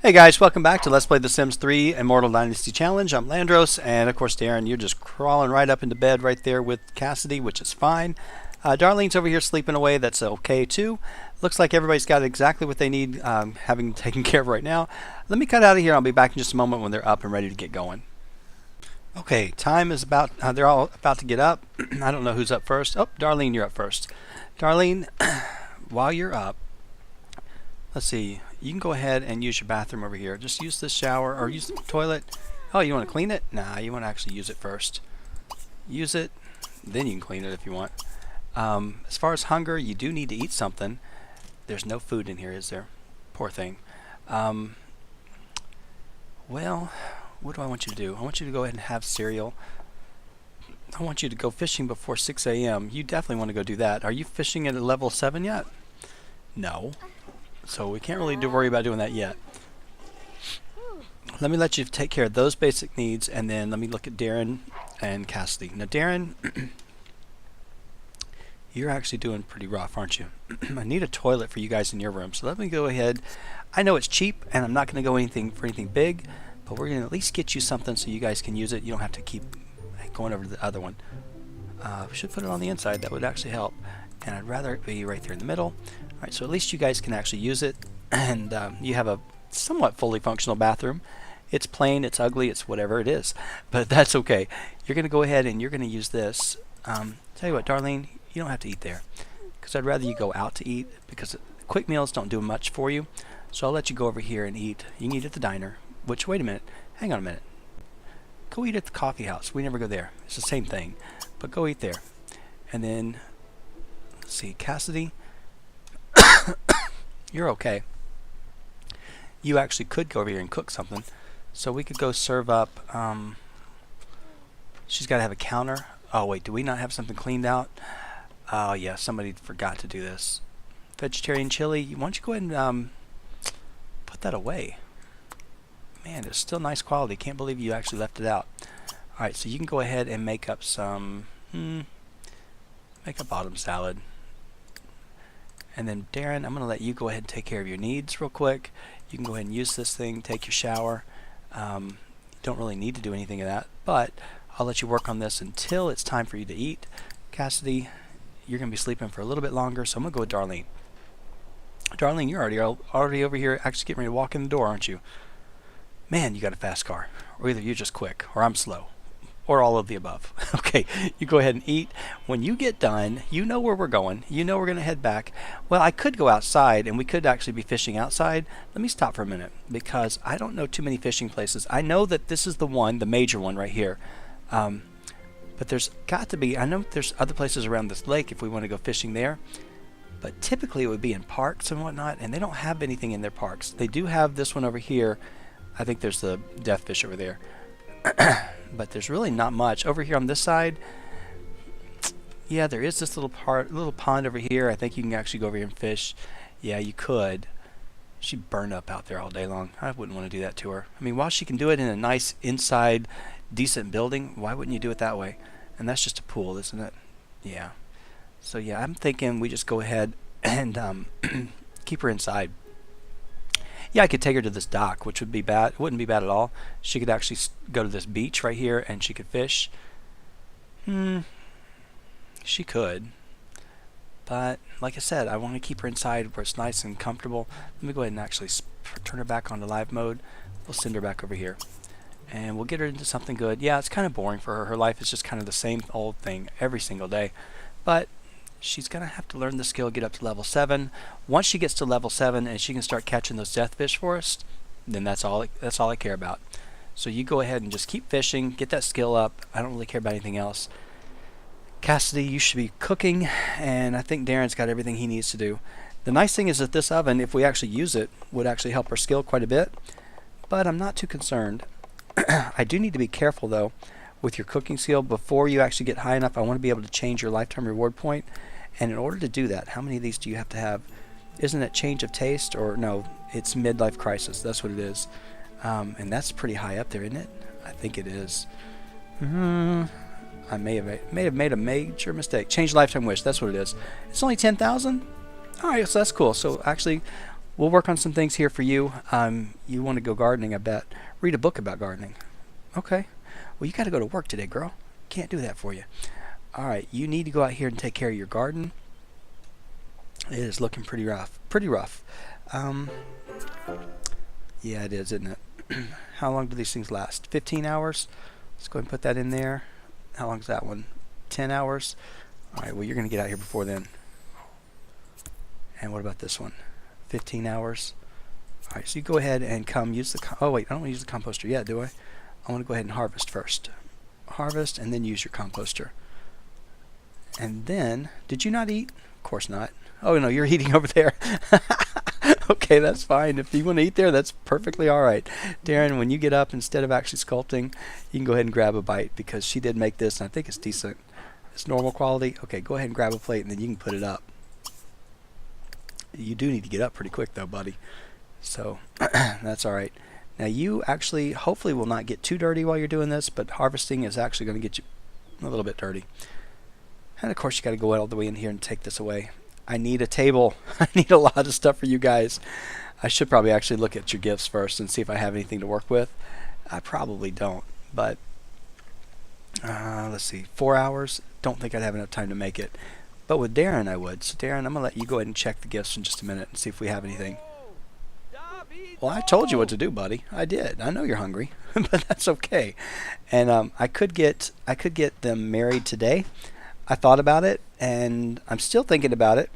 Hey guys, welcome back to Let's Play The Sims 3 Immortal Dynasty Challenge. I'm Llandros, and of course Daren, you're just crawling right up into bed right there with Kassidy, which is fine. Darlene's over here sleeping away, that's okay too. Looks like everybody's got exactly what they need, having taken care of right now. Let me cut out of here, I'll be back in just a moment when they're up and ready to get going. Okay, time is about, they're all about to get up. I don't know who's up first. Oh, Darleen, you're up first. Darleen, while you're up, let's see. You can go ahead and use your bathroom over here. Just use this shower or use the toilet. Oh, you want to clean it? Nah, you want to actually use it first. Use it, then you can clean it if you want. As far as hunger, you do need to eat something. There's no food in here, is there? Poor thing. Well, what do I want you to do? I want you to go ahead and have cereal. I want you to go fishing before 6 a.m. You definitely want to go do that. Are you fishing at a level 7 yet? No. So we can't really worry about doing that yet. Let me let you take care of those basic needs, and then let me look at Daren and Kassidy. Now Daren, you're actually doing pretty rough, aren't you? I need a toilet for you guys in your room, so let me go ahead. I know it's cheap, and I'm not going to go for anything big, but we're going to at least get you something so you guys can use it. You don't have to keep going over to the other one. We should put it on the inside. That would actually help. And I'd rather it be right there in the middle. Alright, so at least you guys can actually use it, and you have a somewhat fully functional bathroom. It's plain, it's ugly, it's whatever it is, but that's okay. You're going to go ahead and you're going to use this. Tell you what, Darleen, you don't have to eat there, because I'd rather you go out to eat, because quick meals don't do much for you. So I'll let you go over here and eat. You can eat at the diner, which, wait a minute, hang on a minute. Go eat at the coffee house. We never go there. It's the same thing, but go eat there. And then, let's see, Kassidy, you're okay. You actually could go over here and cook something. So we could go serve up, she's got to have a counter. Oh wait, do we not have something cleaned out? Oh yeah, somebody forgot to do this. Vegetarian chili, why don't you go ahead and put that away. Man, it's still nice quality. Can't believe you actually left it out. Alright, so you can go ahead and make up some, make a bottom salad. And then Daren, I'm going to let you go ahead and take care of your needs real quick. You can go ahead and use this thing, take your shower. You don't really need to do anything of that, but I'll let you work on this until it's time for you to eat. Kassidy, you're going to be sleeping for a little bit longer, so I'm going to go with Darleen. Darleen, you're already over here actually getting ready to walk in the door, aren't you? Man, you got a fast car. Or either you're just quick, or I'm slow. Or all of the above. Okay, you go ahead and eat. When you get done, you know where we're going. You know we're going to head back. Well, I could go outside, and we could actually be fishing outside. Let me stop for a minute, because I don't know too many fishing places. I know that this is the one, the major one right here. But there's got to be, I know there's other places around this lake if we want to go fishing there. But typically it would be in parks and whatnot, and they don't have anything in their parks. They do have this one over here. I think there's the death fish over there. But there's really not much over here on this side. Yeah, there is this little pond over here. I think you can actually go over here and fish. Yeah, you could. She'd burn up out there all day long. I wouldn't want to do that to her. I mean, while she can do it in a nice inside decent building, why wouldn't you do it that way? And that's just a pool, isn't it? Yeah. So yeah, I'm thinking we just go ahead and keep her inside. Yeah, I could take her to this dock, which would be bad. It wouldn't be bad at all. She could actually go to this beach right here, and she could fish. She could. But, like I said, I want to keep her inside where it's nice and comfortable. Let me go ahead and actually turn her back onto live mode. We'll send her back over here. And we'll get her into something good. Yeah, it's kind of boring for her. Her life is just kind of the same old thing every single day. But she's going to have to learn the skill, get up to level 7. Once she gets to level 7 and she can start catching those death fish for us, then that's all I care about. So you go ahead and just keep fishing, get that skill up. I don't really care about anything else. Kassidy, you should be cooking, and I think Daren's got everything he needs to do. The nice thing is that this oven, if we actually use it, would actually help our skill quite a bit, but I'm not too concerned. I do need to be careful, though, with your cooking skill. Before you actually get high enough, I want to be able to change your lifetime reward point. And in order to do that, how many of these do you have to have? Isn't it change of taste? Or no, it's midlife crisis. That's what it is. And that's pretty high up there, isn't it? I think it is. I may have made a major mistake. Change lifetime wish. That's what it is. It's only 10,000. All right, so that's cool. So actually, we'll work on some things here for you. You want to go gardening, I bet. Read a book about gardening. Okay. Well, you got to go to work today, girl. Can't do that for you. All right. You need to go out here and take care of your garden. It is looking pretty rough. Pretty rough. Yeah, it is, isn't it? How long do these things last? 15 hours? Let's go ahead and put that in there. How long is that one? 10 hours? All right, well, you're going to get out here before then. And what about this one? 15 hours? All right, so you go ahead and come use the... oh, wait, I don't want to use the composter yet, do I? I want to go ahead and harvest first. Harvest, and then use your composter. And then, did you not eat? Of course not. Oh, no, you're eating over there. Okay, that's fine. If you want to eat there, that's perfectly all right. Daren, when you get up, instead of actually sculpting, you can go ahead and grab a bite because she did make this, and I think it's decent. It's normal quality. Okay, go ahead and grab a plate, and then you can put it up. You do need to get up pretty quick, though, buddy. So, that's all right. Now, you actually, hopefully, will not get too dirty while you're doing this, but harvesting is actually going to get you a little bit dirty. And, of course, you got to go all the way in here and take this away. I need a table. I need a lot of stuff for you guys. I should probably actually look at your gifts first and see if I have anything to work with. I probably don't, but let's see, 4 hours. Don't think I'd have enough time to make it. But with Daren, I would. So Daren, I'm going to let you go ahead and check the gifts in just a minute and see if we have anything. Well, I told you what to do, buddy. I did. I know you're hungry, but that's okay. And I could get them married today. I thought about it, and I'm still thinking about it.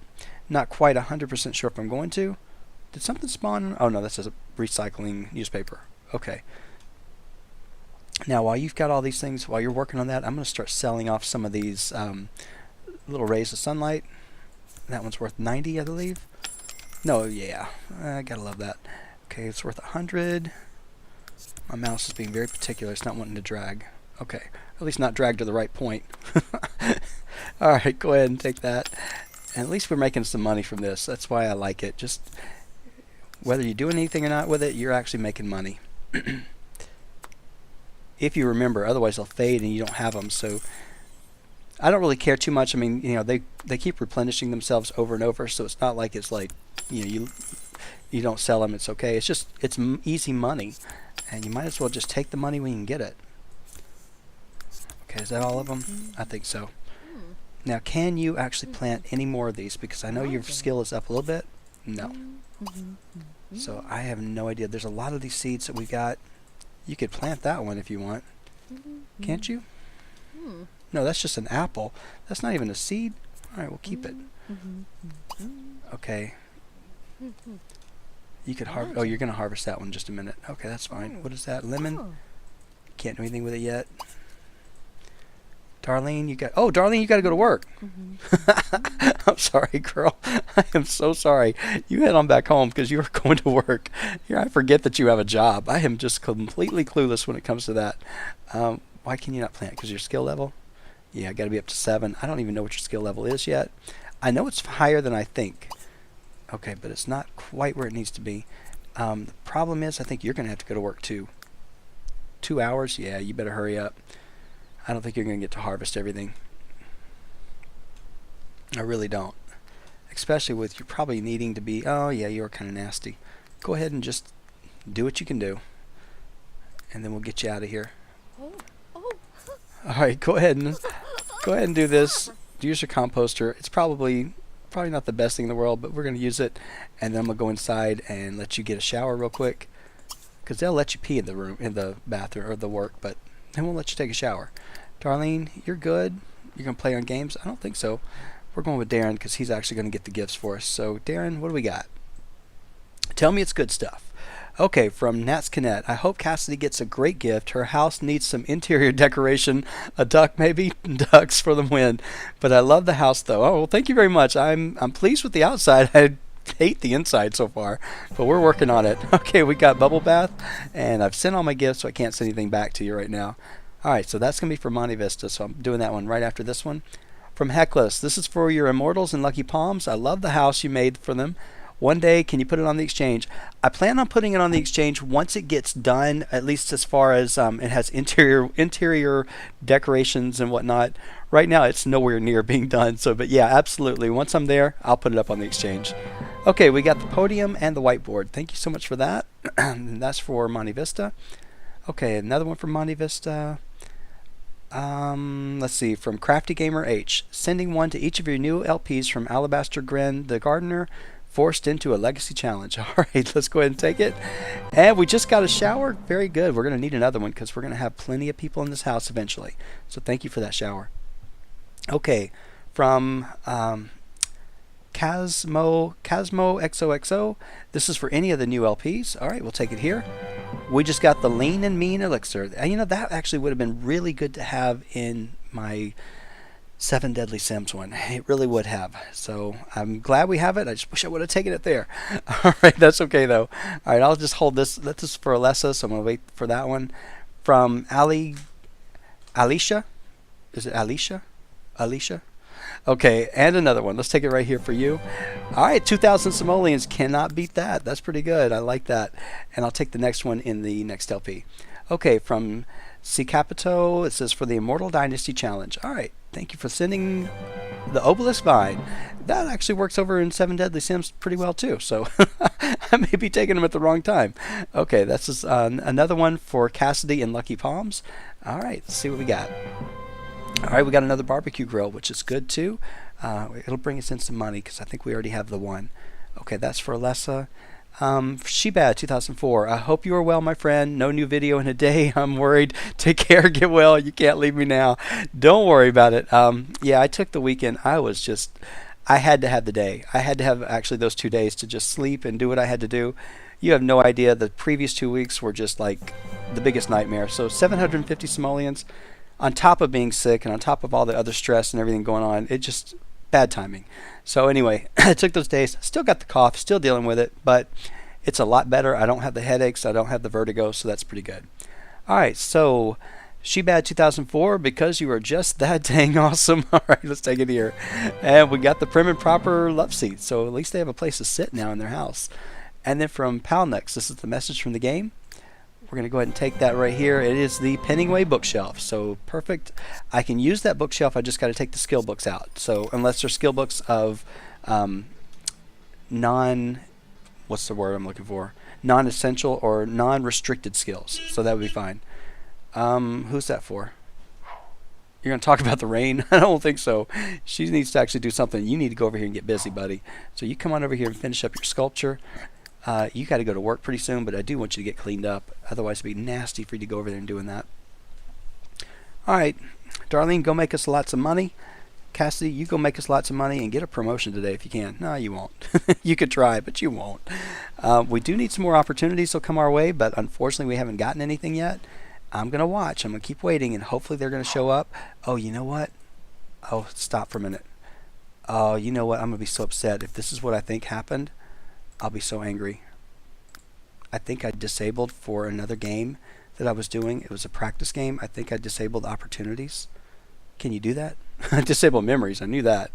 Not quite 100% sure if I'm going to. Did something spawn? Oh, no, this is a recycling newspaper. Okay. Now, while you've got all these things, while you're working on that, I'm going to start selling off some of these little rays of sunlight. That one's worth 90, I believe. No, yeah. I got to love that. Okay, it's worth 100. My mouse is being very particular. It's not wanting to drag. Okay. At least not drag to the right point. Alright, go ahead and take that. And at least we're making some money from this. That's why I like it. Just whether you're doing anything or not with it, you're actually making money. If you remember, otherwise they'll fade and you don't have them. So I don't really care too much. I mean, you know, they keep replenishing themselves over and over, so it's not like it's like, you know, you don't sell them, it's okay. It's just easy money, and you might as well just take the money when you can get it. Okay, is that all of them? I think so. Now, can you actually plant any more of these? Because I know your skill is up a little bit. No. So I have no idea. There's a lot of these seeds that we got. You could plant that one if you want. Can't you? No, that's just an apple. That's not even a seed. All right, we'll keep it. Okay. You could harvest. Oh, you're going to harvest that one in just a minute. Okay, that's fine. What is that? Lemon? Can't do anything with it yet. Darleen, you got... Oh, Darleen, you got to go to work. I'm sorry, girl. I am so sorry. You head on back home because you are going to work. Here, I forget that you have a job. I am just completely clueless when it comes to that. Why can you not plant? Because your skill level? Yeah, got to be up to 7. I don't even know what your skill level is yet. I know it's higher than I think. Okay, but it's not quite where it needs to be. The problem is I think you're going to have to go to work too. 2 hours? Yeah, you better hurry up. I don't think you're going to get to harvest everything. I really don't. Especially with you probably needing to be... Oh, yeah, you're kind of nasty. Go ahead and just do what you can do. And then we'll get you out of here. Alright, go ahead and do this. Use your composter. It's probably not the best thing in the world, but we're going to use it. And then I'm going to go inside and let you get a shower real quick. Because they'll let you pee in the room, in the bathroom, or the work, but they won't let you take a shower. Darleen, you're good. You're going to play on games? I don't think so. We're going with Daren because he's actually going to get the gifts for us. So, Daren, what do we got? Tell me it's good stuff. Okay, from Nat's Canet. I hope Kassidy gets a great gift. Her house needs some interior decoration. A duck, maybe? Ducks for the win. But I love the house, though. Oh, well, thank you very much. I'm pleased with the outside. I hate the inside so far, but we're working on it. Okay, we got bubble bath, and I've sent all my gifts, so I can't send anything back to you right now. All right, so that's going to be for Monte Vista, so I'm doing that one right after this one. From Heckless, this is for your Immortals and Lucky Palms. I love the house you made for them. One day, can you put it on the exchange? I plan on putting it on the exchange once it gets done, at least as far as it has interior decorations and whatnot. Right now, it's nowhere near being done. So, but yeah, absolutely. Once I'm there, I'll put it up on the exchange. Okay, we got the podium and the whiteboard. Thank you so much for that. And that's for Monte Vista. Okay, another one from Monte Vista. Let's see, from Crafty Gamer H. Sending one to each of your new LPs from Alabaster Gren the Gardener, forced into a legacy challenge. All right, let's go ahead and take it. And we just got a shower. Very good. We're going to need another one because we're going to have plenty of people in this house eventually. So thank you for that shower. Okay, from Casmo XOXO. This is for any of the new LPs. All right, we'll take it here. We just got the Lean and Mean Elixir. And you know, that actually would have been really good to have in my 7 Deadly Sims one. It really would have. So I'm glad we have it. I just wish I would have taken it there. All right, that's okay though. All right, I'll just hold this. This is for Alessa, so I'm going to wait for that one. From Alicia. Is it Alicia? Alicia? Okay, and another one. Let's take it right here for you. All right, 2,000 simoleons. Cannot beat that. That's pretty good. I like that. And I'll take the next one in the next LP. Okay, from C Capito, it says for the Immortal Dynasty Challenge. All right, thank you for sending the Obelisk Vine. That actually works over in 7 Deadly Sims pretty well too, so I may be taking them at the wrong time. Okay, that's just, another one for Kassidy and Lucky Palms. All right, let's see what we got. All right, we got another barbecue grill, which is good too. It'll bring us in some money because I think we already have the one. Okay, that's for Alessa. Shebad 2004. I hope you are well, my friend. No new video in a day. I'm worried. Take care. Get well. You can't leave me now. Don't worry about it. Yeah, I took the weekend. I had to have the day. I had to have actually those 2 days to just sleep and do what I had to do. You have no idea. The previous 2 weeks were just like the biggest nightmare. So 750 simoleons on top of being sick and on top of all the other stress and everything going on. It just bad timing. So anyway, I took those days. Still got the cough, still dealing with it, but it's a lot better. I don't have the headaches. I don't have the vertigo, so that's pretty good. All right, so Shebad 2004, because you are just that dang awesome. All right, let's take it here. And we got the prim and proper love seat, so at least they have a place to sit now in their house. And then from Palnex, this is the message from the game. We're going to go ahead and take that right here. It is the Penningway bookshelf. So perfect. I can use that bookshelf. I just got to take the skill books out. So unless they're skill books of what's the word I'm looking for? Non-essential or non-restricted skills. So that would be fine. Who's that for? You're going to talk about the rain? I don't think so. She needs to actually do something. You need to go over here and get busy, buddy. So you come on over here and finish up your sculpture. You got to go to work pretty soon, but I do want you to get cleaned up. Otherwise, it'd be nasty for you to go over there and doing that. All right, Darleen, go make us lots of money. Kassidy, you go make us lots of money and get a promotion today if you can. No, you won't. You could try, but you won't. We do need some more opportunities that'll come our way, but unfortunately, we haven't gotten anything yet. I'm going to watch. I'm going to keep waiting, and hopefully they're going to show up. Oh, you know what? Oh, stop for a minute. Oh, you know what? I'm going to be so upset. If this is what I think happened, I'll be so angry. I think I disabled for another game that I was doing. It was a practice game. I think I disabled opportunities. Can you do that? Disable memories. I knew that.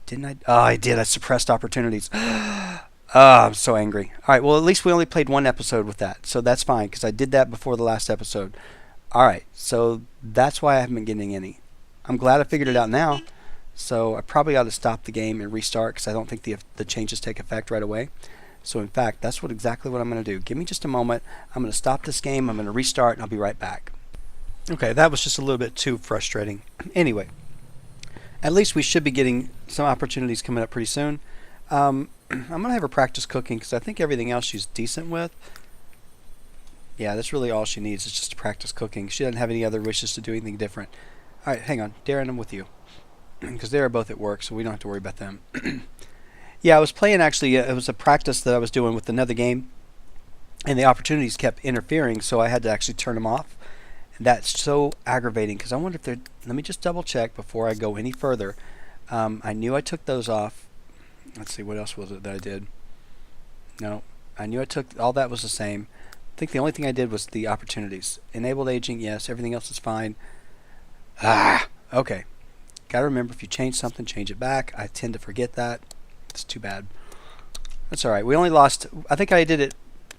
Didn't I? Oh, I did. I suppressed opportunities. I'm so angry. All right. Well, at least we only played one episode with that. So that's fine because I did that before the last episode. All right. So that's why I haven't been getting any. I'm glad I figured it out now. So I probably ought to stop the game and restart because I don't think the changes take effect right away. So in fact, that's exactly what I'm going to do. Give me just a moment. I'm going to stop this game. I'm going to restart and I'll be right back. Okay, that was just a little bit too frustrating. Anyway, at least we should be getting some opportunities coming up pretty soon. I'm going to have her practice cooking because I think everything else she's decent with. Yeah, that's really all she needs is just to practice cooking. She doesn't have any other wishes to do anything different. All right, hang on. Daren, I'm with you. Because they're both at work, so we don't have to worry about them. Yeah, I was playing actually. It was a practice that I was doing with another game, and the opportunities kept interfering, so I had to actually turn them off. And that's so aggravating because I wonder if they're. Let me just double check before I go any further. I knew I took those off. Let's see, what else was it that I did? No, I knew I took all that was the same. I think the only thing I did was the opportunities. Enabled aging, yes. Everything else is fine. Okay. Got to remember, if you change something, change it back. I tend to forget that. It's too bad. That's all right. We only lost, I think I did it,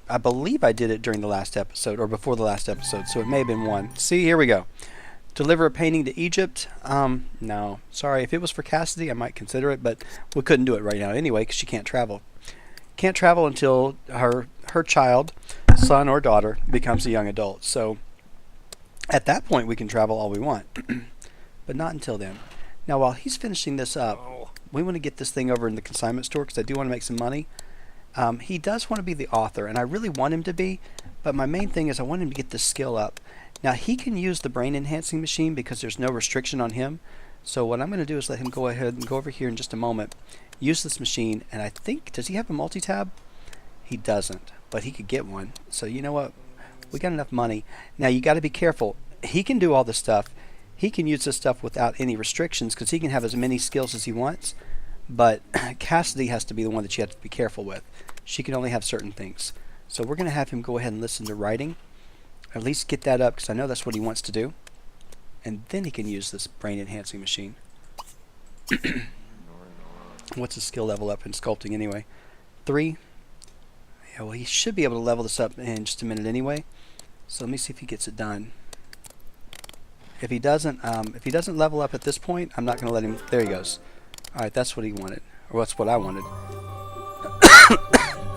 I believe I did it during the last episode or before the last episode, so it may have been one. See, here we go. Deliver a painting to Egypt? No. Sorry. If it was for Kassidy, I might consider it, but we couldn't do it right now anyway because she can't travel. Can't travel until her child, son or daughter, becomes a young adult. So at that point, we can travel all we want, but not until then. Now, while he's finishing this up, we want to get this thing over in the consignment store because I do want to make some money. He does want to be the author, and I really want him to be, but my main thing is I want him to get this skill up. Now, he can use the brain enhancing machine because there's no restriction on him. So what I'm going to do is let him go ahead and go over here in just a moment, use this machine, and I think, does he have a multi-tab? He doesn't, but he could get one. So you know what? We got enough money. Now, you got to be careful. He can do all this stuff. He can use this stuff without any restrictions because he can have as many skills as he wants, but Kassidy has to be the one that you have to be careful with. She can only have certain things. So we're going to have him go ahead and listen to writing. At least get that up because I know that's what he wants to do. And then he can use this brain enhancing machine. What's his skill level up in sculpting anyway? 3. Yeah, well, he should be able to level this up in just a minute anyway. So let me see if he gets it done. If he doesn't level up at this point, I'm not going to let him. There he goes. All right, that's what he wanted, or that's what I wanted.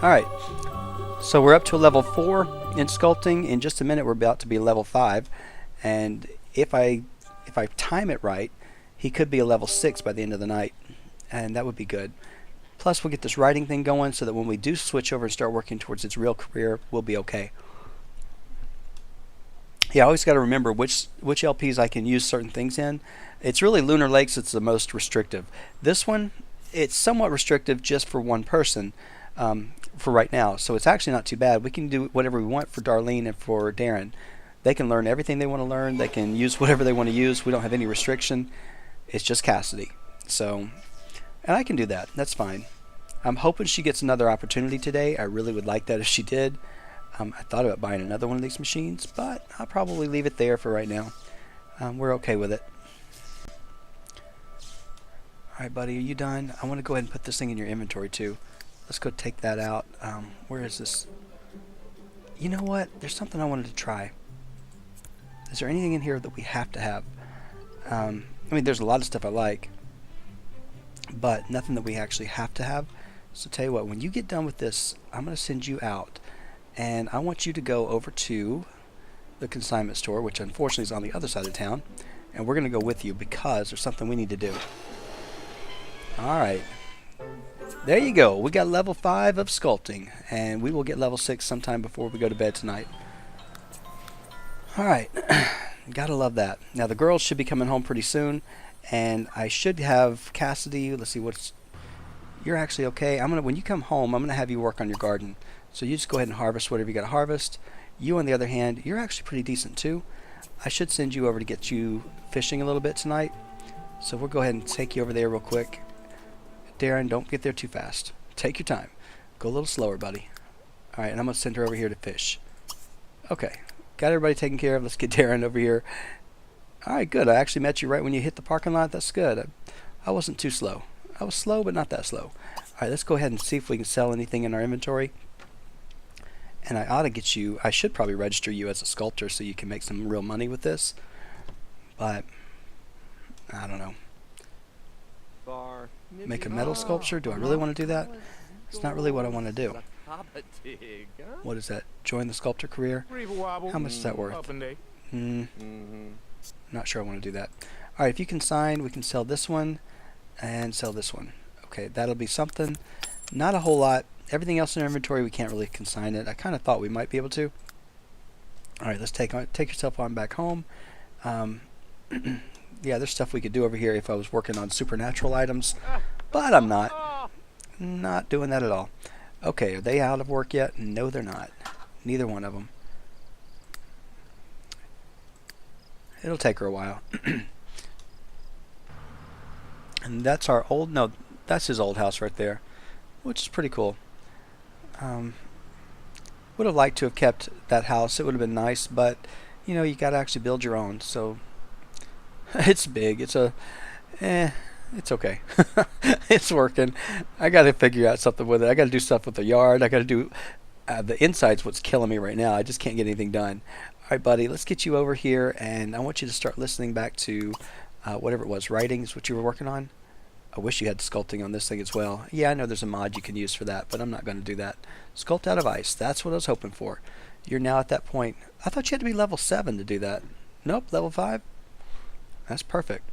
All right. So we're up to a level 4 in sculpting. In just a minute, we're about to be level 5, and if I time it right, he could be a level 6 by the end of the night, and that would be good. Plus, we'll get this writing thing going so that when we do switch over and start working towards its real career, we'll be okay. Yeah, I always got to remember which LPs I can use certain things in. It's really Lunar Lakes that's the most restrictive. This one, it's somewhat restrictive just for one person for right now. So it's actually not too bad. We can do whatever we want for Darleen and for Daren. They can learn everything they want to learn. They can use whatever they want to use. We don't have any restriction. It's just Kassidy. So, and I can do that. That's fine. I'm hoping she gets another opportunity today. I really would like that if she did. I thought about buying another one of these machines, but I'll probably leave it there for right now. We're okay with it. Alright, buddy, are you done? I want to go ahead and put this thing in your inventory, too. Let's go take that out. Where is this? You know what? There's something I wanted to try. Is there anything in here that we have to have? I mean, there's a lot of stuff I like, but nothing that we actually have to have. So tell you what, when you get done with this, I'm going to send you out. And I want you to go over to the consignment store, which unfortunately is on the other side of town. And we're going to go with you because there's something we need to do. Alright. There you go. We got level 5 of sculpting. And we will get level 6 sometime before we go to bed tonight. Alright. Gotta love that. Now the girls should be coming home pretty soon. And I should have Kassidy. Let's see what's... You're actually okay. When you come home, I'm going to have you work on your garden. So you just go ahead and harvest whatever you got to harvest. You, on the other hand, you're actually pretty decent too. I should send you over to get you fishing a little bit tonight. So we'll go ahead and take you over there real quick. Daren, don't get there too fast. Take your time. Go a little slower, buddy. Alright, and I'm going to send her over here to fish. Okay. Got everybody taken care of. Let's get Daren over here. Alright, good. I actually met you right when you hit the parking lot. That's good. I wasn't too slow. I was slow, but not that slow. Alright, let's go ahead and see if we can sell anything in our inventory. And I ought to get you, I should probably register you as a sculptor so you can make some real money with this. But, I don't know. Make a metal sculpture? Do I really want to do that? It's not really what I want to do. What is that? Join the sculptor career? How much is that worth? Not sure I want to do that. Alright, if you can sign, we can sell this one and sell this one. Okay, that'll be something. Not a whole lot. Everything else in our inventory, we can't really consign it. I kind of thought we might be able to. Alright, let's take yourself on back home. Yeah, there's stuff we could do over here if I was working on supernatural items, but I'm not. Not doing that at all. Okay, are they out of work yet? No, they're not. Neither one of them. It'll take her a while. And that's our old, no, that's his old house right there, which is pretty cool. Would have liked to have kept that house. It would have been nice, but you know, you got to actually build your own. So it's big. It's it's okay. It's working. I got to figure out something with it. I got to do stuff with the yard. I got to do the inside's what's killing me right now. I just can't get anything done. All right, buddy, let's get you over here, and I want you to start listening back to whatever it was. Writing is what you were working on. I wish you had sculpting on this thing as well. Yeah, I know there's a mod you can use for that, but I'm not going to do that. Sculpt out of ice. That's what I was hoping for. You're now at that point. I thought you had to be level 7 to do that. Nope, level 5. That's perfect.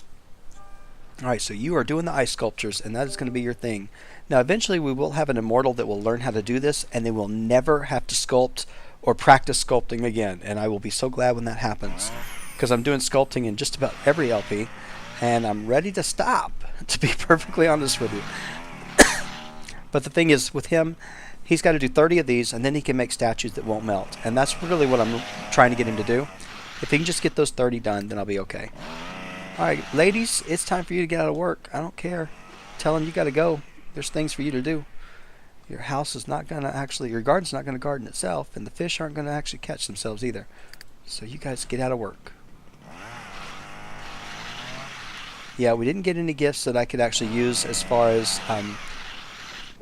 Alright, so you are doing the ice sculptures, and that is going to be your thing. Now, eventually we will have an immortal that will learn how to do this, and they will never have to sculpt or practice sculpting again. And I will be so glad when that happens, because I'm doing sculpting in just about every LP, and I'm ready to stop, to be perfectly honest with you. But the thing is, with him, he's got to do 30 of these, and then he can make statues that won't melt. And that's really what I'm trying to get him to do. If he can just get those 30 done, then I'll be okay. Alright, ladies, it's time for you to get out of work. I don't care. Tell him you got to go. There's things for you to do. Your house is not going to actually, your garden's not going to garden itself, and the fish aren't going to actually catch themselves either. So you guys get out of work. Yeah, we didn't get any gifts that I could actually use as far as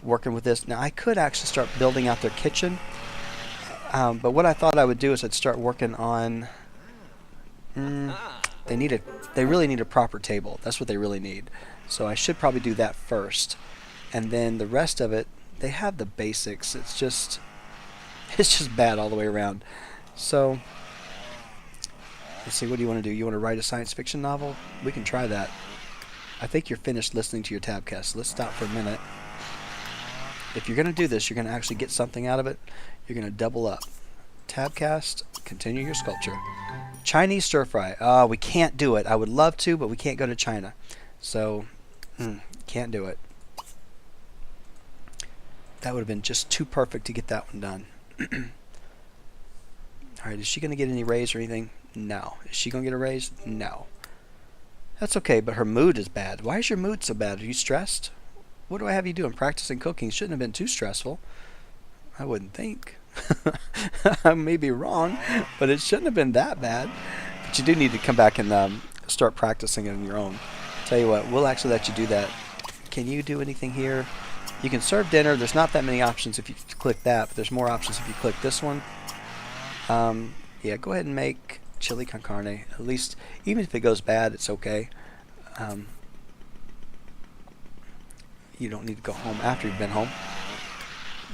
working with this. Now, I could actually start building out their kitchen, but what I thought I would do is I'd start working on... They really need a proper table. That's what they really need. So I should probably do that first. And then the rest of it, they have the basics. It's just bad all the way around. So let's see, what do you want to do? You want to write a science fiction novel? We can try that. I think you're finished listening to your tabcast. Let's stop for a minute. If you're going to do this, you're going to actually get something out of it. You're going to double up. Tabcast, continue your sculpture. Chinese stir fry. We can't do it. I would love to, but we can't go to China. So, can't do it. That would have been just too perfect to get that one done. Alright, is she going to get any raise or anything? No. Is she going to get a raise? No. That's okay, but her mood is bad. Why is your mood so bad? Are you stressed? What do I have you doing? Practicing cooking shouldn't have been too stressful. I wouldn't think. I may be wrong, but it shouldn't have been that bad. But you do need to come back and start practicing it on your own. Tell you what, we'll actually let you do that. Can you do anything here? You can serve dinner. There's not that many options if you click that, but there's more options if you click this one. Yeah, go ahead and make chili con carne. At least, even if it goes bad, it's okay. You don't need to go home after you've been home.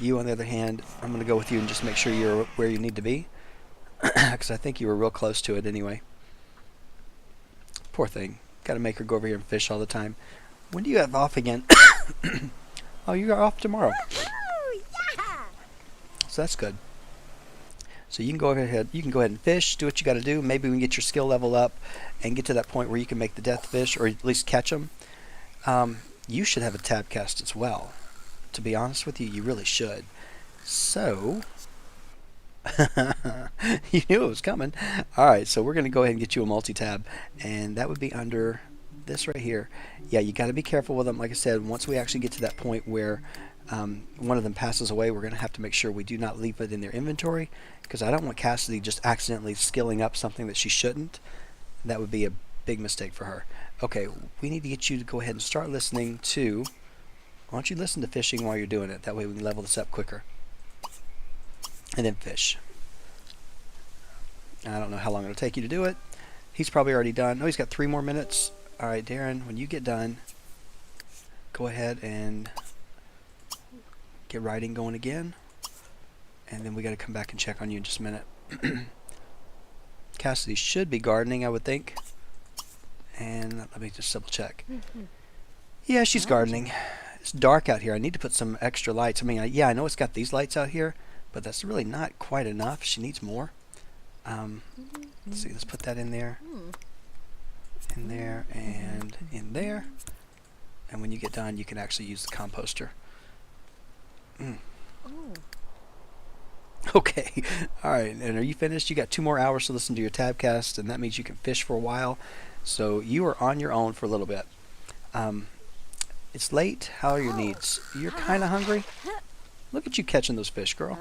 You, on the other hand, I'm going to go with you and just make sure you're where you need to be. Because I think you were real close to it anyway. Poor thing. Got to make her go over here and fish all the time. When do you have off again? Oh, you are off tomorrow. So that's good. So you can go ahead. You can go ahead and fish. Do what you got to do. Maybe we can get your skill level up and get to that point where you can make the death fish, or at least catch them. You should have a tab cast as well. To be honest with you, you really should. So, you knew it was coming. Alright, so we're going to go ahead and get you a multi-tab. And that would be under this right here. Yeah, you got to be careful with them. Like I said, once we actually get to that point where one of them passes away, we're going to have to make sure we do not leave it in their inventory. Because I don't want Kassidy just accidentally skilling up something that she shouldn't. That would be a big mistake for her. Okay, we need to get you to go ahead and start listening to... Why don't you listen to fishing while you're doing it? That way we can level this up quicker. And then fish. I don't know how long it'll take you to do it. He's probably already done. Oh, he's got 3 more minutes. Alright, Daren, when you get done, go ahead and get writing going again. And then we got to come back and check on you in just a minute. Kassidy should be gardening, I would think. And let me just double check. Yeah, she's gardening. It's dark out here. I need to put some extra lights. I mean, yeah, I know it's got these lights out here, but that's really not quite enough. She needs more. Let's see. Let's put that in there. In there and in there. And when you get done, you can actually use the composter. Okay. Alright, and are you finished? You got 2 more hours to listen to your tabcast, and that means you can fish for a while. So you are on your own for a little bit. It's late. How are your needs? You're kind of hungry? Look at you catching those fish, girl.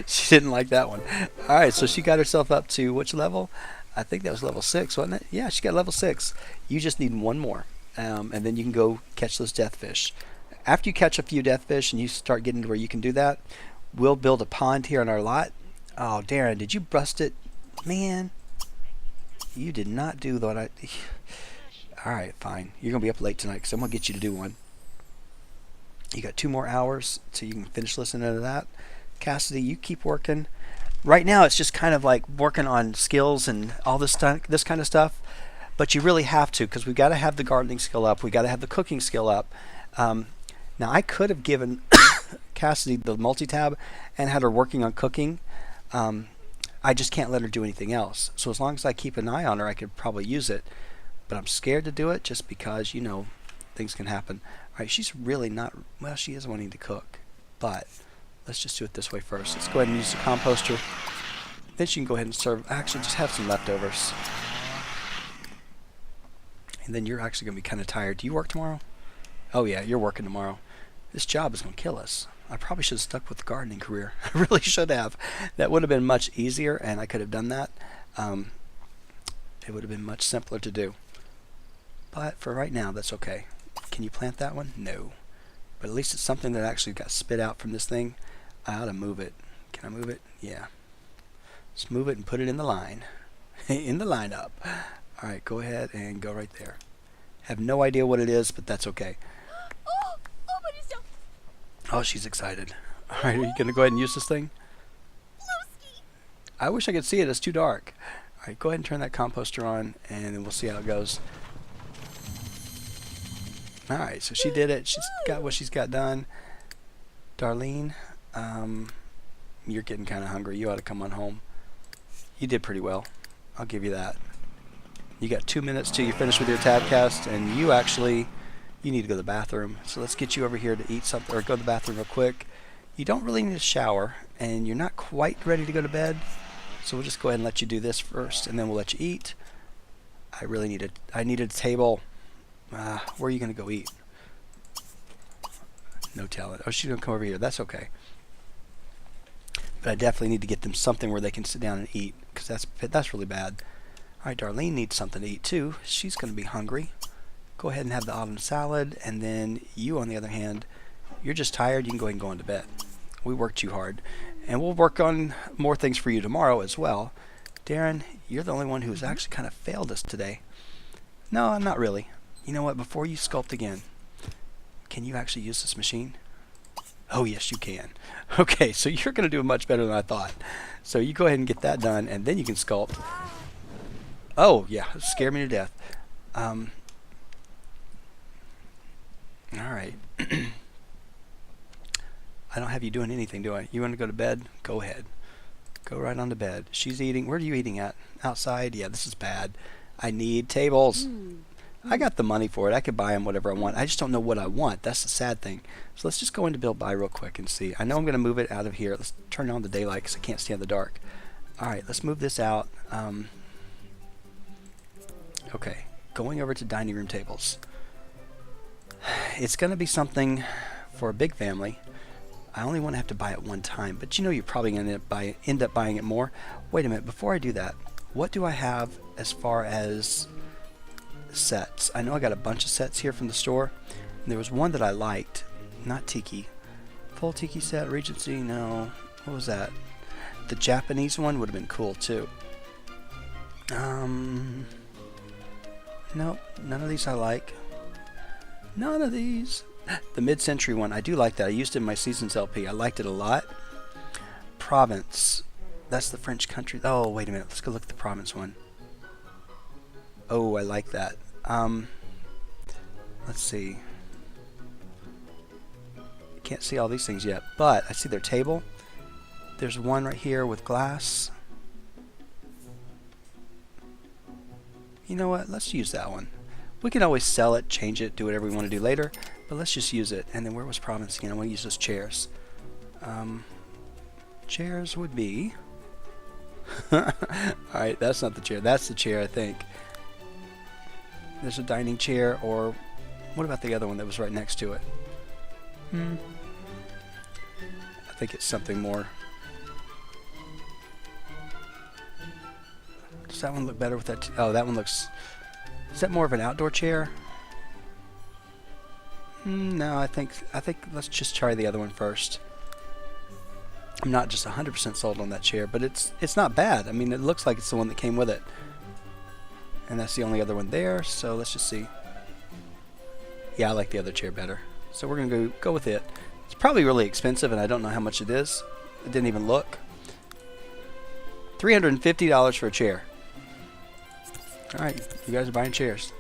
She didn't like that one. Alright, so she got herself up to which level? I think that was level 6, wasn't it? Yeah, she got level 6. You just need 1 more. And then you can go catch those death fish. After you catch a few death fish and you start getting to where you can do that, we'll build a pond here on our lot. Oh, Daren, did you bust it? Man, you did not do what I... Alright, fine. You're going to be up late tonight because I'm going to get you to do one. You got 2 more hours so you can finish listening to that. Kassidy, you keep working. Right now it's just kind of like working on skills and all this kind of stuff. But you really have to, because we've got to have the gardening skill up. We've got to have the cooking skill up. Now, I could have given Kassidy the multi-tab and had her working on cooking. I just can't let her do anything else. So as long as I keep an eye on her, I could probably use it. But I'm scared to do it just because, you know, things can happen. All right, she's really not... Well, she is wanting to cook. But let's just do it this way first. Let's go ahead and use the composter. Then she can go ahead and serve... Actually, just have some leftovers. And then you're actually going to be kind of tired. Do you work tomorrow? Oh, yeah, you're working tomorrow. This job is going to kill us. I probably should have stuck with the gardening career. I really should have. That would have been much easier, and I could have done that. It would have been much simpler to do. But for right now, that's okay. Can you plant that one? No. But at least it's something that actually got spit out from this thing. I ought to move it. Can I move it? Yeah. Let's move it and put it in the line. In the lineup. Alright, go ahead and go right there. Have no idea what it is, but that's okay. Oh, she's excited. Alright, are you going to go ahead and use this thing? I wish I could see it. It's too dark. Alright, go ahead and turn that composter on, and then we'll see how it goes. Alright, so she did it. She's got what she's got done. Darleen, you're getting kind of hungry. You ought to come on home. You did pretty well. I'll give you that. You got 2 minutes till you finish with your tabcast, and you need to go to the bathroom. So let's get you over here to eat something, or go to the bathroom real quick. You don't really need a shower, and you're not quite ready to go to bed. So we'll just go ahead and let you do this first, and then we'll let you eat. I needed a table. Where are you going to go eat? No telling. Oh, she's going to come over here. That's okay. But I definitely need to get them something where they can sit down and eat, because that's really bad. Alright, Darleen needs something to eat too. She's going to be hungry. Go ahead and have the autumn salad, and then you, on the other hand, you're just tired. You can go ahead and go into bed. We worked you hard. And we'll work on more things for you tomorrow as well. Daren, you're the only one who's actually kind of failed us today. No, not really. You know what? Before you sculpt again, can you actually use this machine? Oh, yes, you can. Okay, so you're going to do much better than I thought. So you go ahead and get that done, and then you can sculpt. Oh, yeah, it scared me to death. Alright. I don't have you doing anything, do I? You want to go to bed? Go ahead. Go right on to bed. She's eating. Where are you eating at? Outside? Yeah, this is bad. I need tables. I got the money for it. I could buy them whatever I want. I just don't know what I want. That's the sad thing. So let's just go into Build Buy real quick and see. I know I'm going to move it out of here. Let's turn on the daylight because I can't stand the dark. Alright, let's move this out. Okay, going over to dining room tables. It's going to be something for a big family. I only want to have to buy it one time, but you know you're probably going to end up buying it more. Wait a minute, before I do that, what do I have as far as sets? I know I got a bunch of sets here from the store. And there was one that I liked, not Tiki. Full Tiki set, Regency, no. What was that? The Japanese one would have been cool too. Nope, none of these I like. None of these. The mid-century one, I do like that. I used it in my Seasons LP. I liked it a lot. Province. That's the French country. Oh, wait a minute. Let's go look at the Province one. Oh, I like that. Let's see. Can't see all these things yet, but I see their table. There's one right here with glass. You know what? Let's use that one. We can always sell it, change it, do whatever we want to do later, but let's just use it. And then where was Province again? I want to use those chairs. Chairs would be... Alright, that's not the chair. That's the chair, I think. There's a dining chair, or... What about the other one that was right next to it? I think it's something more... Does that one look better with that? Oh, that one looks... Is that more of an outdoor chair? No, I think let's just try the other one first. I'm not just 100% sold on that chair, but it's not bad. I mean, it looks like it's the one that came with it. And that's the only other one there, so let's just see. Yeah, I like the other chair better. So we're going to go with it. It's probably really expensive, and I don't know how much it is. I didn't even look. $350 for a chair. Alright, you guys are buying chairs.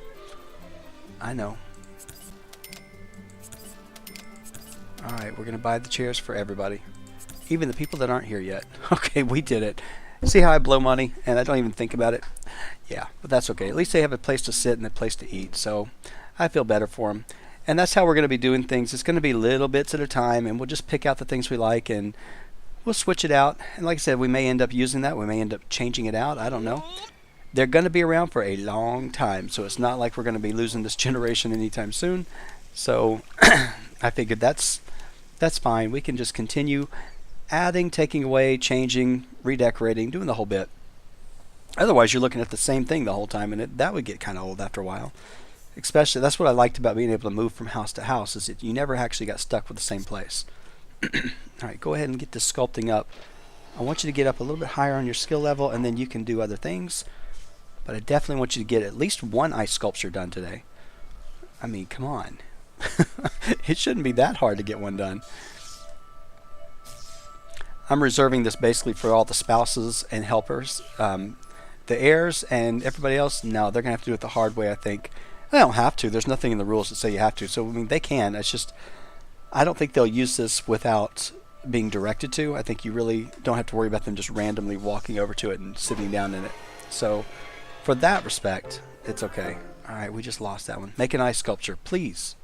I know. Alright, we're going to buy the chairs for everybody. Even the people that aren't here yet. Okay, we did it. See how I blow money and I don't even think about it? Yeah, but that's okay. At least they have a place to sit and a place to eat. So I feel better for them. And that's how we're going to be doing things. It's going to be little bits at a time, and we'll just pick out the things we like and we'll switch it out. And like I said, we may end up using that. We may end up changing it out. I don't know. They're going to be around for a long time, so it's not like we're going to be losing this generation anytime soon. So I figured that's fine. We can just continue adding, taking away, changing, redecorating, doing the whole bit. Otherwise, you're looking at the same thing the whole time, and that would get kind of old after a while. Especially, that's what I liked about being able to move from house to house, is that you never actually got stuck with the same place. Alright, go ahead and get this sculpting up. I want you to get up a little bit higher on your skill level, and then you can do other things. But I definitely want you to get at least one ice sculpture done today. I mean, come on. It shouldn't be that hard to get one done. I'm reserving this basically for all the spouses and helpers. The heirs and everybody else, no, they're going to have to do it the hard way, I think. They don't have to. There's nothing in the rules that say you have to. So, I mean, they can. It's just, I don't think they'll use this without being directed to. I think you really don't have to worry about them just randomly walking over to it and sitting down in it. So, for that respect, it's okay. Alright, we just lost that one. Make an ice sculpture, please.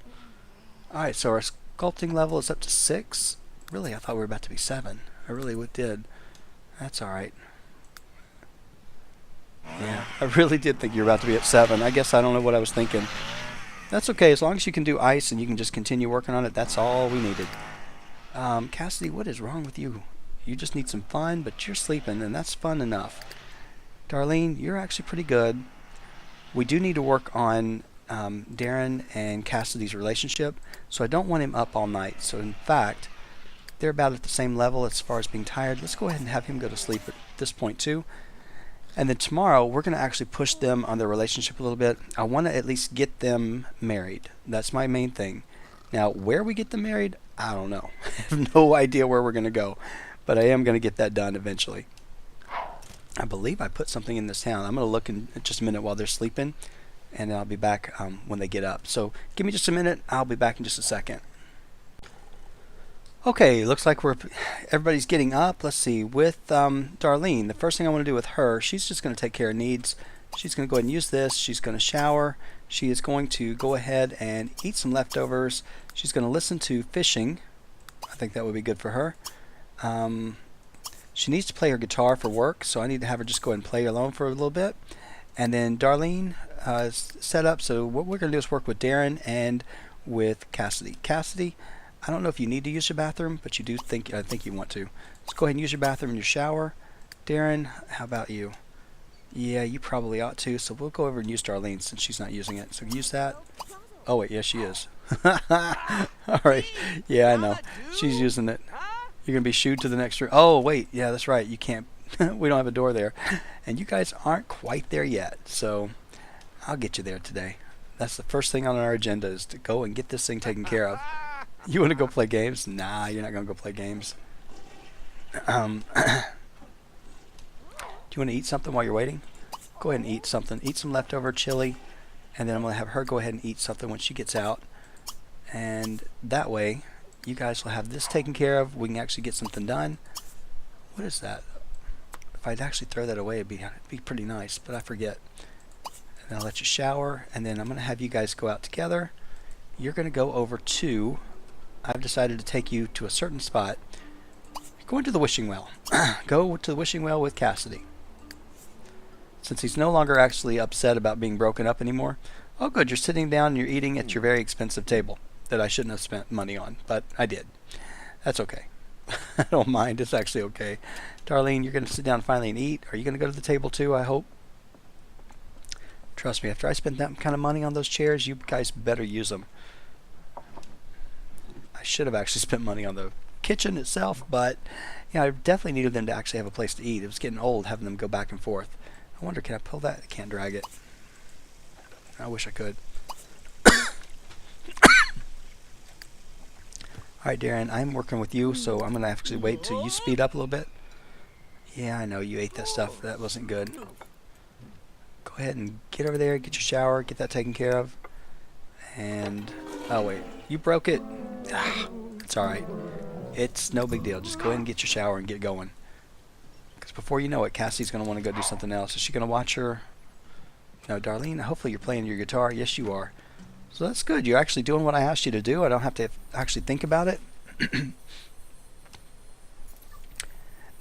Alright, so our sculpting level is up to 6. Really, I thought we were about to be 7. I really did. That's alright. Yeah, I really did think you were about to be at 7. I guess I don't know what I was thinking. That's okay, as long as you can do ice and you can just continue working on it, that's all we needed. Kassidy, what is wrong with you? You just need some fun, but you're sleeping, and that's fun enough. Darleen, you're actually pretty good. We do need to work on Daren and Kassidy's relationship, so I don't want him up all night. So in fact, they're about at the same level as far as being tired. Let's go ahead and have him go to sleep at this point too. And then tomorrow, we're going to actually push them on their relationship a little bit. I want to at least get them married. That's my main thing. Now, where we get them married, I don't know. I have no idea where we're going to go. But I am going to get that done eventually. I believe I put something in this town. I'm going to look in just a minute while they're sleeping. And I'll be back when they get up. So give me just a minute. I'll be back in just a second. Okay, looks like everybody's getting up. Let's see, with Darleen, the first thing I want to do with her, she's just going to take care of needs. She's going to go ahead and use this. She's going to shower. She is going to go ahead and eat some leftovers. She's going to listen to fishing. I think that would be good for her. She needs to play her guitar for work, so I need to have her just go ahead and play alone for a little bit. And then Darleen is set up, so what we're going to do is work with Daren and with Kassidy. Kassidy, I don't know if you need to use your bathroom, but you do I think you want to. Let's go ahead and use your bathroom in your shower. Daren, how about you? Yeah, you probably ought to, so we'll go over and use Darleen since she's not using it. So use that. Oh wait, yes she is. Alright, yeah I know. She's using it. You're going to be shooed to the next room. Oh wait, yeah that's right, you can't. We don't have a door there. And you guys aren't quite there yet, so I'll get you there today. That's the first thing on our agenda, is to go and get this thing taken care of. You want to go play games? Nah, you're not going to go play games. Do you want to eat something while you're waiting? Go ahead and eat something. Eat some leftover chili, and then I'm going to have her go ahead and eat something when she gets out. And that way, you guys will have this taken care of. We can actually get something done. What is that? If I'd actually throw that away, it'd be pretty nice, but I forget. And I'll let you shower, and then I'm going to have you guys go out together. You're going to go over to... I've decided to take you to a certain spot. Go into the wishing well. Go to the wishing well with Kassidy. Since he's no longer actually upset about being broken up anymore. Oh good, you're sitting down and you're eating at your very expensive table that I shouldn't have spent money on, but I did. That's okay. I don't mind, it's actually okay. Darleen, you're going to sit down finally and eat. Are you going to go to the table too, I hope? Trust me, after I spent that kind of money on those chairs, you guys better use them. I should have actually spent money on the kitchen itself, but I definitely needed them to actually have a place to eat. It was getting old having them go back and forth. I wonder, can I pull that? I can't drag it. I wish I could. Alright, Daren, I'm working with you, so I'm going to actually wait till you speed up a little bit. Yeah, I know, you ate that stuff. That wasn't good. Go ahead and get over there, get your shower, get that taken care of. And, oh wait, you broke it? Ah, it's alright. It's no big deal. Just go ahead and get your shower and get going. Because before you know it, Cassie's going to want to go do something else. Is she going to watch her? No, Darleen, hopefully you're playing your guitar. Yes, you are. So that's good. You're actually doing what I asked you to do. I don't have to actually think about it.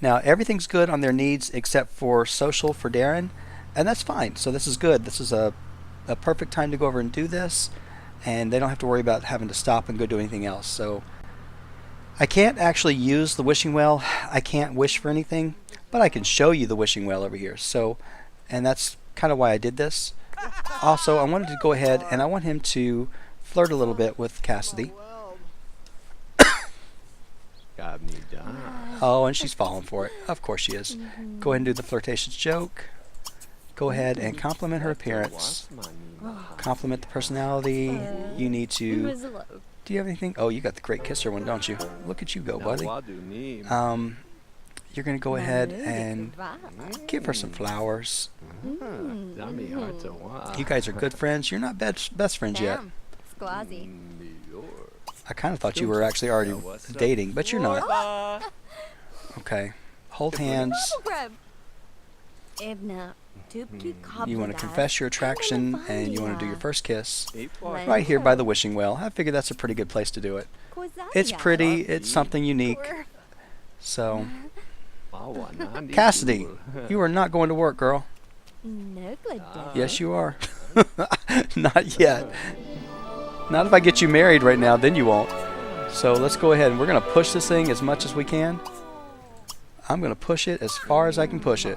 Now, everything's good on their needs except for social for Daren. And that's fine. So this is good. This is a perfect time to go over and do this. And they don't have to worry about having to stop and go do anything else. So I can't actually use the wishing well. I can't wish for anything. But I can show you the wishing well over here. So, and that's kind of why I did this. Also, I wanted to go ahead and I want him to flirt a little bit with Kassidy. Oh, and she's falling for it. Of course she is. Go ahead and do the flirtatious joke. Go ahead and compliment her appearance. Compliment the personality. You need to... Do you have anything? Oh, you got the great kisser one, don't you? Look at you go, buddy. You're going to go ahead and give her some flowers. You guys are good friends. You're not best friends yet. I kind of thought you were actually already dating, but you're not. Okay. Hold hands. You want to confess your attraction, and you want to do your first kiss right here by the wishing well. I figure that's a pretty good place to do it. It's pretty. It's something unique. So, Kassidy, you are not going to work, girl. Yes, you are. Not yet. Not if I get you married right now, then you won't. So let's go ahead and we're going to push this thing as much as we can. I'm going to push it as far as I can push it.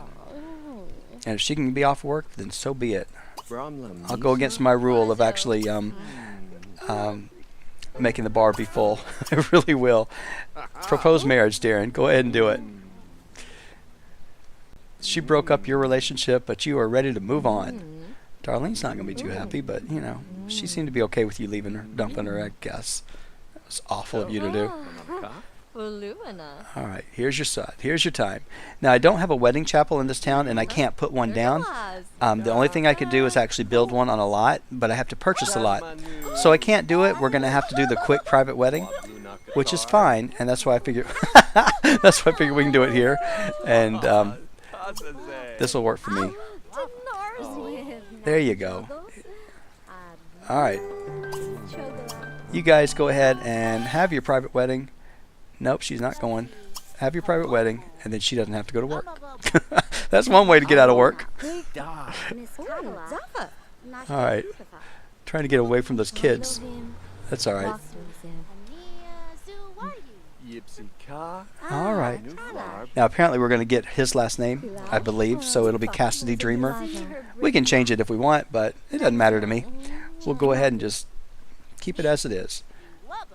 And if she can be off work, then so be it. I'll go against my rule of actually making the bar be full. I really will. Propose marriage, Daren. Go ahead and do it. She broke up your relationship, but you are ready to move on. Darlene's not going to be too happy, but, she seemed to be okay with you leaving her, dumping her, I guess. That was awful of you to do. All right, here's your time. Now, I don't have a wedding chapel in this town, and I can't put one down. The only thing I could do is actually build one on a lot, but I have to purchase a lot. So I can't do it. We're going to have to do the quick private wedding, which is fine, and that's why I figure we can do it here, and this will work for me. There you go. All right. You guys go ahead and have your private wedding. Nope, she's not going. Have your private wedding, and then she doesn't have to go to work. That's one way to get out of work. All right. Trying to get away from those kids. That's all right. All right. Now, apparently we're going to get his last name, I believe, so it'll be Kassidy Dreamer. We can change it if we want, but it doesn't matter to me. We'll go ahead and just keep it as it is.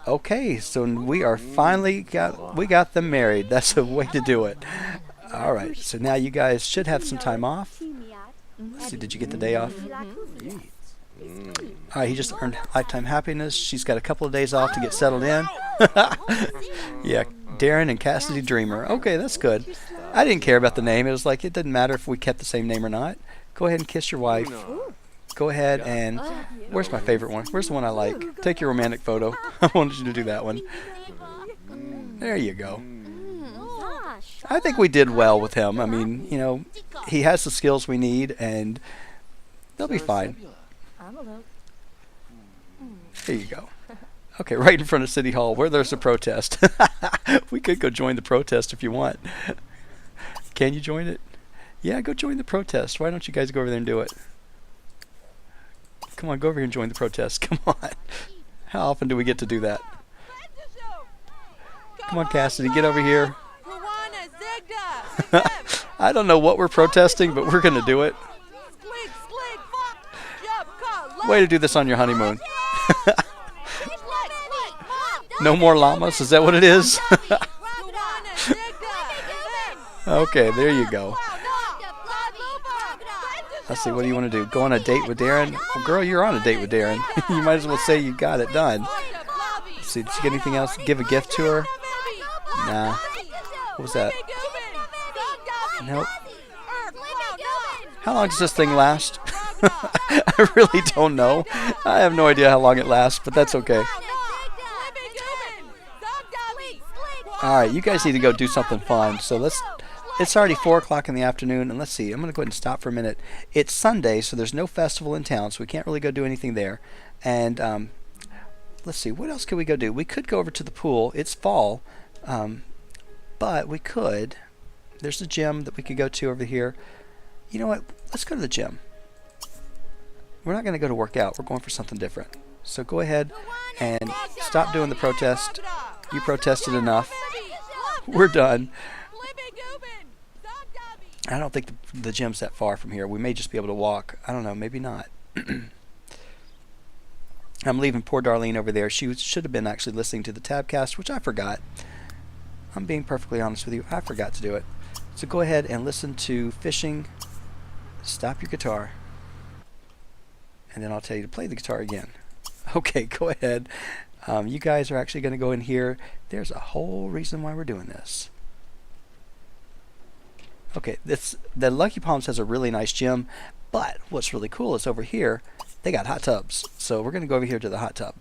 Okay, so we are finally got them married. That's a way to do it. All right, so now you guys should have some time off. Let's see, did you get the day off? All right, he just earned lifetime happiness. She's got a couple of days off to get settled in. Yeah, Daren and Kassidy Dreamer. Okay, that's good. I didn't care about the name. It was like it didn't matter if we kept the same name or not. Go ahead and kiss your wife. Go ahead and... Where's my favorite one? Where's the one I like? Take your romantic photo. I wanted you to do that one. There you go. I think we did well with him. I mean, he has the skills we need, and they'll be fine. There you go. Okay, right in front of City Hall, where there's a protest. We could go join the protest if you want. Can you join it? Yeah, go join the protest. Why don't you guys go over there and do it? Come on, go over here and join the protest. Come on. How often do we get to do that? Come on, Kassidy, get over here. I don't know what we're protesting, but we're going to do it. Way to do this on your honeymoon. No more llamas? Is that what it is? Okay, there you go. Let's see, what do you want to do? Go on a date with Daren? Well, girl, you're on a date with Daren. You might as well say you got it done. Let's see, did you get anything else? Give a gift to her? Nah. What was that? Nope. How long does this thing last? I really don't know. I have no idea how long it lasts, but that's okay. Alright, you guys need to go do something fun. So it's already 4 o'clock in the afternoon, and let's see, I'm going to go ahead and stop for a minute. It's Sunday, so there's no festival in town, so we can't really go do anything there. And let's see, what else could we go do? We could go over to the pool. It's fall, but we could. There's a gym that we could go to over here. You know what? Let's go to the gym. We're not going to go to work out. We're going for something different. So go ahead and stop doing the protest. You protested enough. We're done. I don't think the gym's that far from here. We may just be able to walk. I don't know. Maybe not. I'm leaving poor Darleen over there. She should have been actually listening to the Tabcast, which I forgot. I'm being perfectly honest with you. I forgot to do it. So go ahead and listen to Fishing. Stop your guitar. And then I'll tell you to play the guitar again. Okay, go ahead. You guys are actually going to go in here. There's a whole reason why we're doing this. Okay, the Lucky Palms has a really nice gym, but what's really cool is over here, they got hot tubs. So we're going to go over here to the hot tub.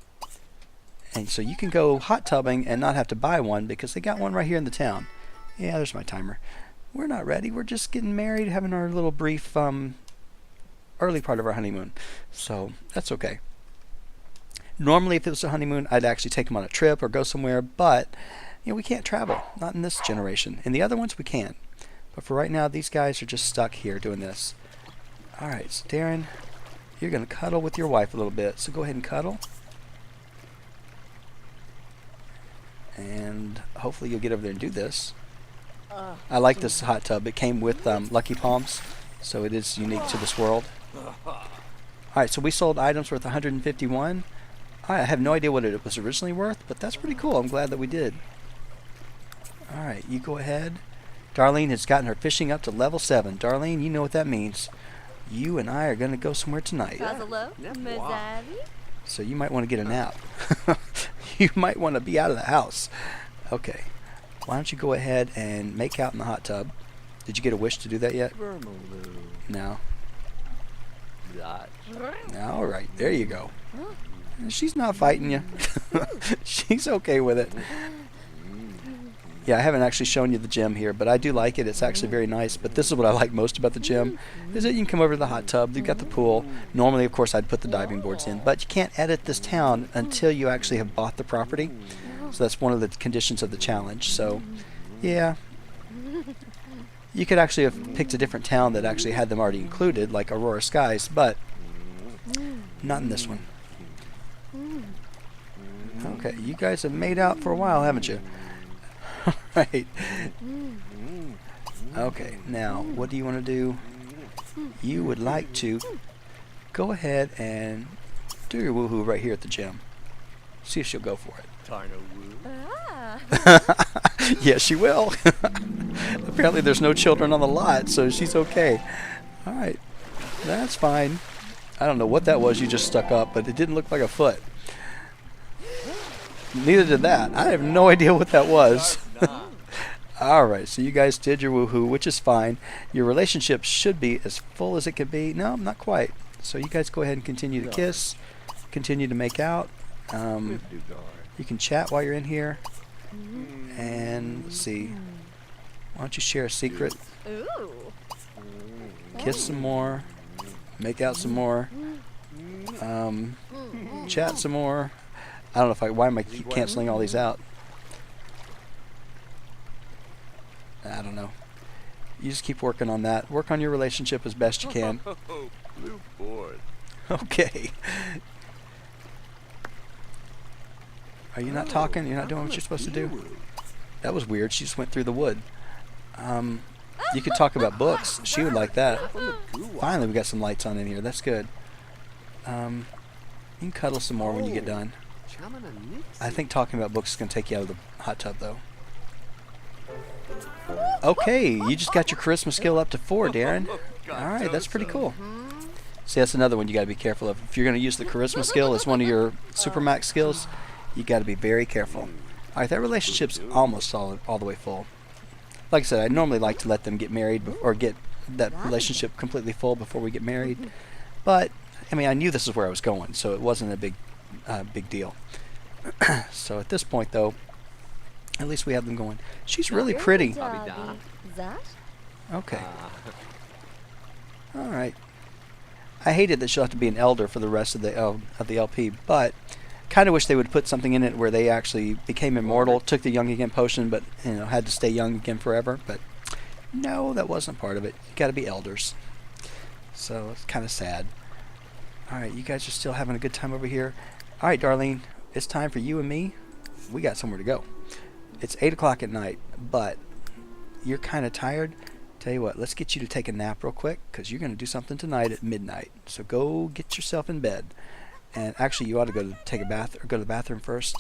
And so you can go hot tubbing and not have to buy one because they got one right here in the town. Yeah, there's my timer. We're not ready. We're just getting married, having our little brief early part of our honeymoon. So that's okay. Normally, if it was a honeymoon, I'd actually take them on a trip or go somewhere, but you know, we can't travel. Not in this generation. In the other ones, we can. But for right now, these guys are just stuck here doing this. Alright, so Daren, you're going to cuddle with your wife a little bit. So go ahead and cuddle. And hopefully you'll get over there and do this. I like this hot tub. It came with Lucky Palms, so it is unique to this world. Alright, so we sold items worth 151. I have no idea what it was originally worth, but that's pretty cool. I'm glad that we did. Alright, you go ahead. Darleen has gotten her fishing up to level 7. Darleen, you know what that means. You and I are going to go somewhere tonight. So you might want to get a nap. You might want to be out of the house. Okay. Why don't you go ahead and make out in the hot tub? Did you get a wish to do that yet? No. All right. There you go. She's not fighting you. She's okay with it. Yeah, I haven't actually shown you the gym here, but I do like it. It's actually very nice. But this is what I like most about the gym, is that you can come over to the hot tub. You've got the pool. Normally, of course, I'd put the diving boards in, but you can't edit this town until you actually have bought the property. So that's one of the conditions of the challenge. So, yeah. You could actually have picked a different town that actually had them already included, like Aurora Skies, but not in this one. Okay, you guys have made out for a while, haven't you? Right. Okay, now, what do you want to do? You would like to go ahead and do your woohoo right here at the gym. See if she'll go for it. Yeah, she will. Apparently there's no children on the lot, so she's okay. Alright, that's fine. I don't know what that was you just stuck up, but it didn't look like a foot. Neither did that. I have no idea what that was. Alright, so you guys did your woohoo, which is fine. Your relationship should be as full as it can be. No, not quite. So you guys go ahead and continue to kiss, continue to make out. You can chat while you're in here. And let's see. Why don't you share a secret? Kiss some more. Make out some more. Chat some more. I don't know why am I keep canceling all these out? I don't know. You just keep working on that. Work on your relationship as best you can. Okay. Are you not talking? You're not doing what you're supposed to do? That was weird. She just went through the wood. You could talk about books. She would like that. Finally, we got some lights on in here. That's good. You can cuddle some more when you get done. I think talking about books is going to take you out of the hot tub, though. Okay, you just got your charisma skill up to 4, Daren. Alright, that's pretty cool. See, that's another one you got to be careful of. If you're going to use the charisma skill as one of your supermax skills, you got to be very careful. Alright, that relationship's almost all the way full. Like I said, I normally like to let them get married or get that relationship completely full before we get married. But, I mean, I knew this is where I was going, so it wasn't a big deal. So at this point, though, at least we have them going. She's really pretty. Okay. Alright. I hated that she'll have to be an elder for the rest of the LP, but kind of wish they would put something in it where they actually became immortal, took the young again potion, but had to stay young again forever. But no, that wasn't part of it. You got to be elders. So it's kind of sad. All right, you guys are still having a good time over here. All right, Darleen, it's time for you and me. We got somewhere to go. It's 8 o'clock at night, but you're kind of tired. Tell you what, let's get you to take a nap real quick because you're going to do something tonight at midnight. So go get yourself in bed. And actually, you ought to go to take a bath or go to the bathroom first.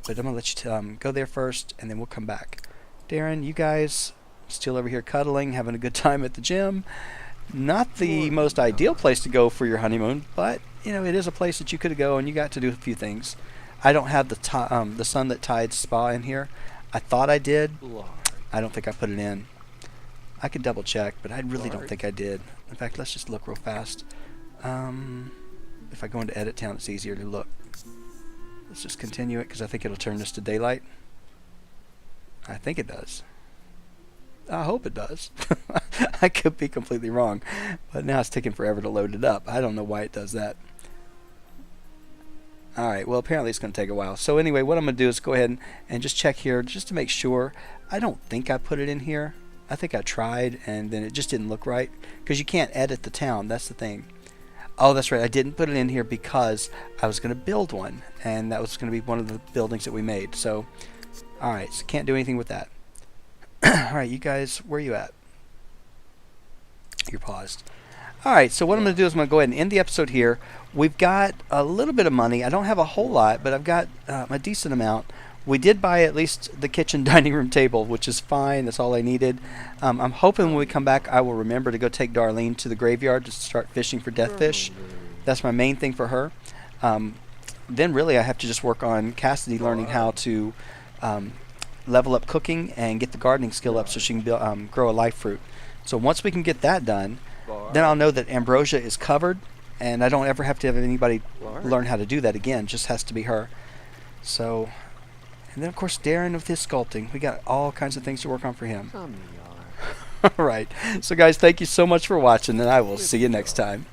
But I'm going to let you go there first, and then we'll come back. Daren, you guys still over here cuddling, having a good time at the gym. Not the most ideal place to go for your honeymoon, but it is a place that you could go and you got to do a few things. I don't have the Sun That Tides spa in here. I thought I did. I don't think I put it in. I could double check, but I really don't think I did. In fact, let's just look real fast. If I go into Edit Town, it's easier to look. Let's just continue it because I think it'll turn this to daylight. I think it does. I hope it does. I could be completely wrong, but now it's taking forever to load it up. I don't know why it does that. Alright, well apparently it's going to take a while. So anyway, what I'm going to do is go ahead and just check here just to make sure. I don't think I put it in here. I think I tried and then it just didn't look right because you can't edit the town. That's the thing. Oh, that's right. I didn't put it in here because I was going to build one, and that was going to be one of the buildings that we made. So, alright, so can't do anything with that. Alright, you guys, where are you at? You're paused. Alright, so what I'm going to do is I'm going to go ahead and end the episode here. We've got a little bit of money. I don't have a whole lot, but I've got a decent amount. We did buy at least the kitchen dining room table, which is fine. That's all I needed. I'm hoping when we come back I will remember to go take Darleen to the graveyard to start fishing for death fish. That's my main thing for her. Then really I have to just work on Kassidy learning how to level up cooking and get the gardening skill up so she can grow a life fruit. So once we can get that done, then I'll know that Ambrosia is covered, and I don't ever have to have anybody learn how to do that again. It just has to be her. So... And then, of course, Daren with his sculpting. We got all kinds of things to work on for him. All right. So, guys, thank you so much for watching, and I will see you next time.